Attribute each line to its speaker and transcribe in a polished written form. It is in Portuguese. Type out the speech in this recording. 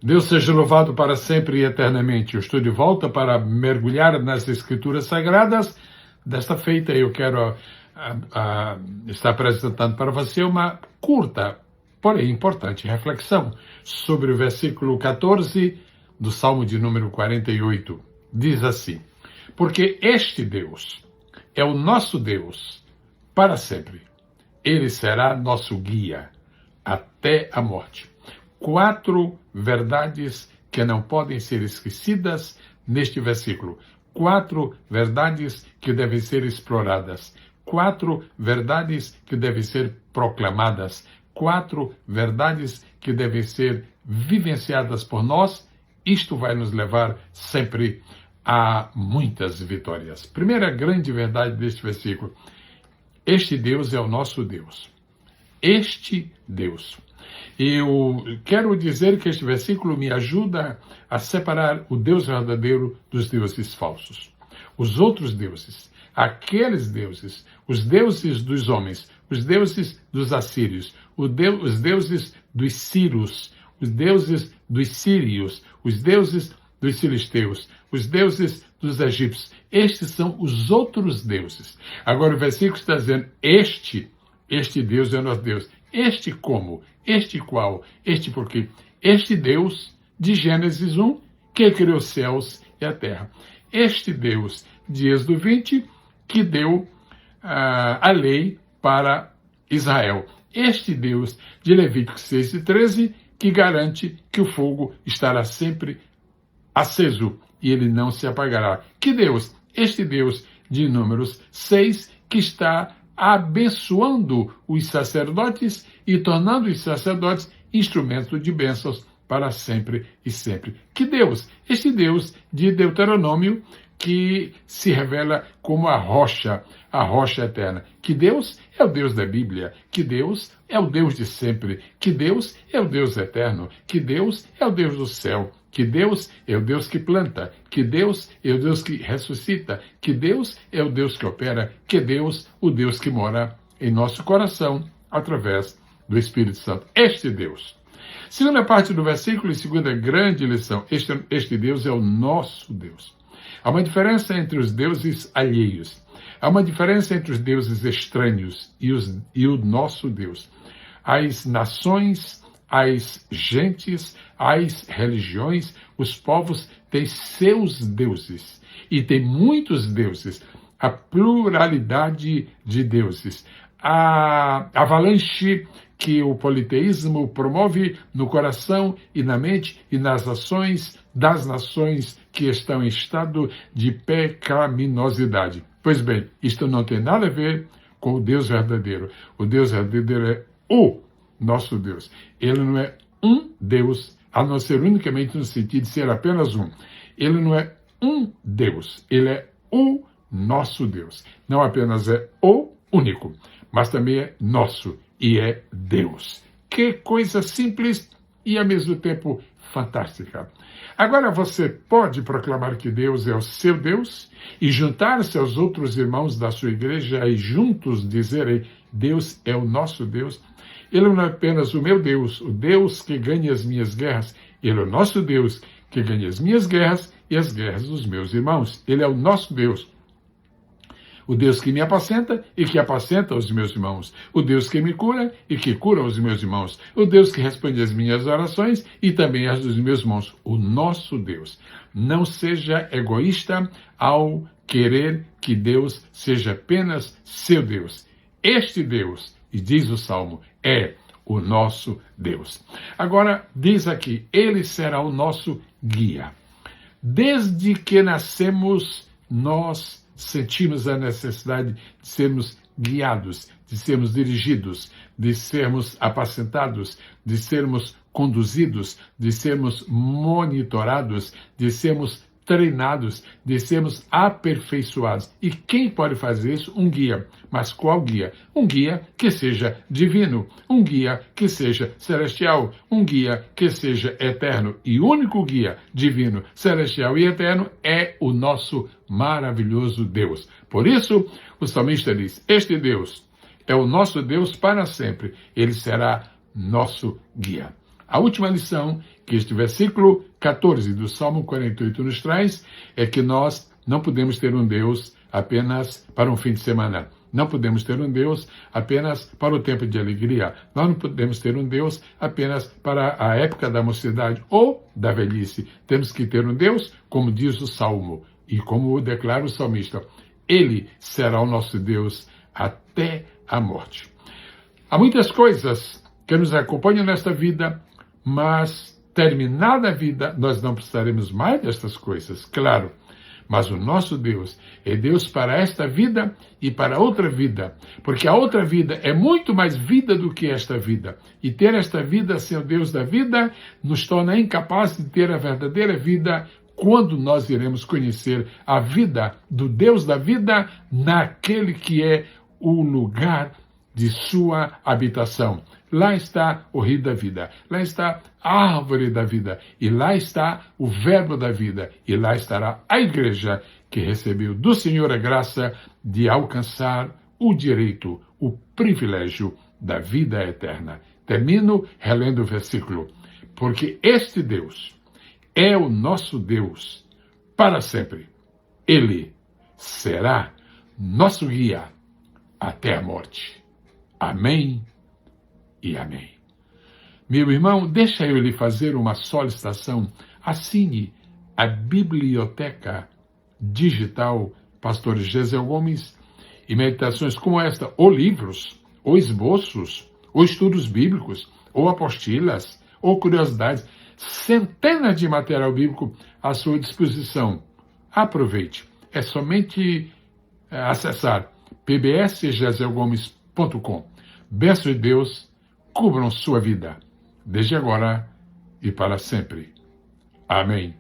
Speaker 1: Deus seja louvado para sempre e eternamente. Eu estou de volta para mergulhar nas Escrituras Sagradas. Desta feita, eu quero estar apresentando para você uma curta, porém importante reflexão sobre o versículo 14 do Salmo de número 48. Diz assim: porque este Deus é o nosso Deus para sempre. Ele será nosso guia até a morte. 4 verdades que não podem ser esquecidas neste versículo. 4 verdades que devem ser exploradas. 4 verdades que devem ser proclamadas. 4 verdades que devem ser vivenciadas por nós. Isto vai nos levar sempre a muitas vitórias. Primeira grande verdade deste versículo: este Deus é o nosso Deus. Este Deus. Eu quero dizer que este versículo me ajuda a separar o Deus verdadeiro dos deuses falsos. Os outros deuses, aqueles deuses, os deuses dos homens, os deuses dos assírios, os deuses dos círios, os deuses dos sírios, os deuses dos filisteus, os deuses dos egípcios. Estes são os outros deuses. Agora o versículo está dizendo: este Deus é o nosso Deus. Este como? Este qual? Este porquê? Este Deus de Gênesis 1, que criou os céus e a terra. Este Deus de Êxodo 20, que deu a lei para Israel. Este Deus de Levítico 6 e 13, que garante que o fogo estará sempre aceso e ele não se apagará. Que Deus? Este Deus de Números 6, que está abençoando os sacerdotes e tornando os sacerdotes instrumentos de bênçãos para sempre e sempre. Que Deus? Este Deus de Deuteronômio, que se revela como a rocha eterna. Que Deus é o Deus da Bíblia. Que Deus é o Deus de sempre. Que Deus é o Deus eterno. Que Deus é o Deus do céu. Que Deus é o Deus que planta. Que Deus é o Deus que ressuscita. Que Deus é o Deus que opera. Que Deus, o Deus que mora em nosso coração através do Espírito Santo. Este Deus. Segunda parte do versículo e segunda grande lição. Este Deus é o nosso Deus. Há uma diferença entre os deuses alheios. Há uma diferença entre os deuses estranhos e o nosso Deus. As nações, as gentes, as religiões, os povos têm seus deuses. E tem muitos deuses. A pluralidade de deuses. A avalanche que o politeísmo promove no coração e na mente e nas ações das nações que estão em estado de pecaminosidade. Pois bem, isto não tem nada a ver com o Deus verdadeiro. O Deus verdadeiro é o nosso Deus. Ele não é um Deus, a não ser unicamente no sentido de ser apenas um. Ele não é um Deus, ele é o nosso Deus. Não apenas é o único, mas também é nosso e é Deus. Que coisa simples e ao mesmo tempo fantástica. Agora você pode proclamar que Deus é o seu Deus e juntar-se aos outros irmãos da sua igreja e juntos dizerem: Deus é o nosso Deus. Ele não é apenas o meu Deus, o Deus que ganha as minhas guerras. Ele é o nosso Deus que ganha as minhas guerras e as guerras dos meus irmãos. Ele é o nosso Deus. O Deus que me apacenta e que apacenta os meus irmãos. O Deus que me cura e que cura os meus irmãos. O Deus que responde às minhas orações e também às dos meus irmãos. O nosso Deus. Não seja egoísta ao querer que Deus seja apenas seu Deus. Este Deus, e diz o Salmo, é o nosso Deus. Agora, diz aqui, ele será o nosso guia. Desde que nascemos, nós sentimos a necessidade de sermos guiados, de sermos dirigidos, de sermos apacentados, de sermos conduzidos, de sermos monitorados, de sermos treinados, de sermos aperfeiçoados. E quem pode fazer isso? Um guia. Mas qual guia? Um guia que seja divino, um guia que seja celestial, um guia que seja eterno. E o único guia divino, celestial e eterno é o nosso maravilhoso Deus. Por isso, o salmista diz: este Deus é o nosso Deus para sempre. Ele será nosso guia. A última lição que este versículo 14 do Salmo 48 nos traz é que nós não podemos ter um Deus apenas para um fim de semana. Não podemos ter um Deus apenas para o tempo de alegria. Nós não podemos ter um Deus apenas para a época da mocidade ou da velhice. Temos que ter um Deus, como diz o Salmo, e como declara o salmista, Ele será o nosso Deus até a morte. Há muitas coisas que nos acompanham nesta vida, mas terminada a vida, nós não precisaremos mais destas coisas, claro. Mas o nosso Deus é Deus para esta vida e para outra vida, porque a outra vida é muito mais vida do que esta vida. E ter esta vida sem o Deus da vida nos torna incapazes de ter a verdadeira vida quando nós iremos conhecer a vida do Deus da vida naquele que é o lugar de sua habitação. Lá está o Rio da Vida, lá está a Árvore da Vida, e lá está o Verbo da Vida, e lá estará a Igreja que recebeu do Senhor a graça de alcançar o direito, o privilégio da vida eterna. Termino relendo o versículo. Porque este Deus é o nosso Deus para sempre. Ele será nosso guia até a morte. Amém e amém. Meu irmão, deixa eu lhe fazer uma solicitação. Assine a Biblioteca Digital Pastor Gesiel Gomes e meditações como esta, ou livros, ou esboços, ou estudos bíblicos, ou apostilas, ou curiosidades, centenas de material bíblico à sua disposição. Aproveite. É somente acessar pbsgesielgomes.com. Bênçãos de Deus cubram sua vida, desde agora e para sempre. Amém.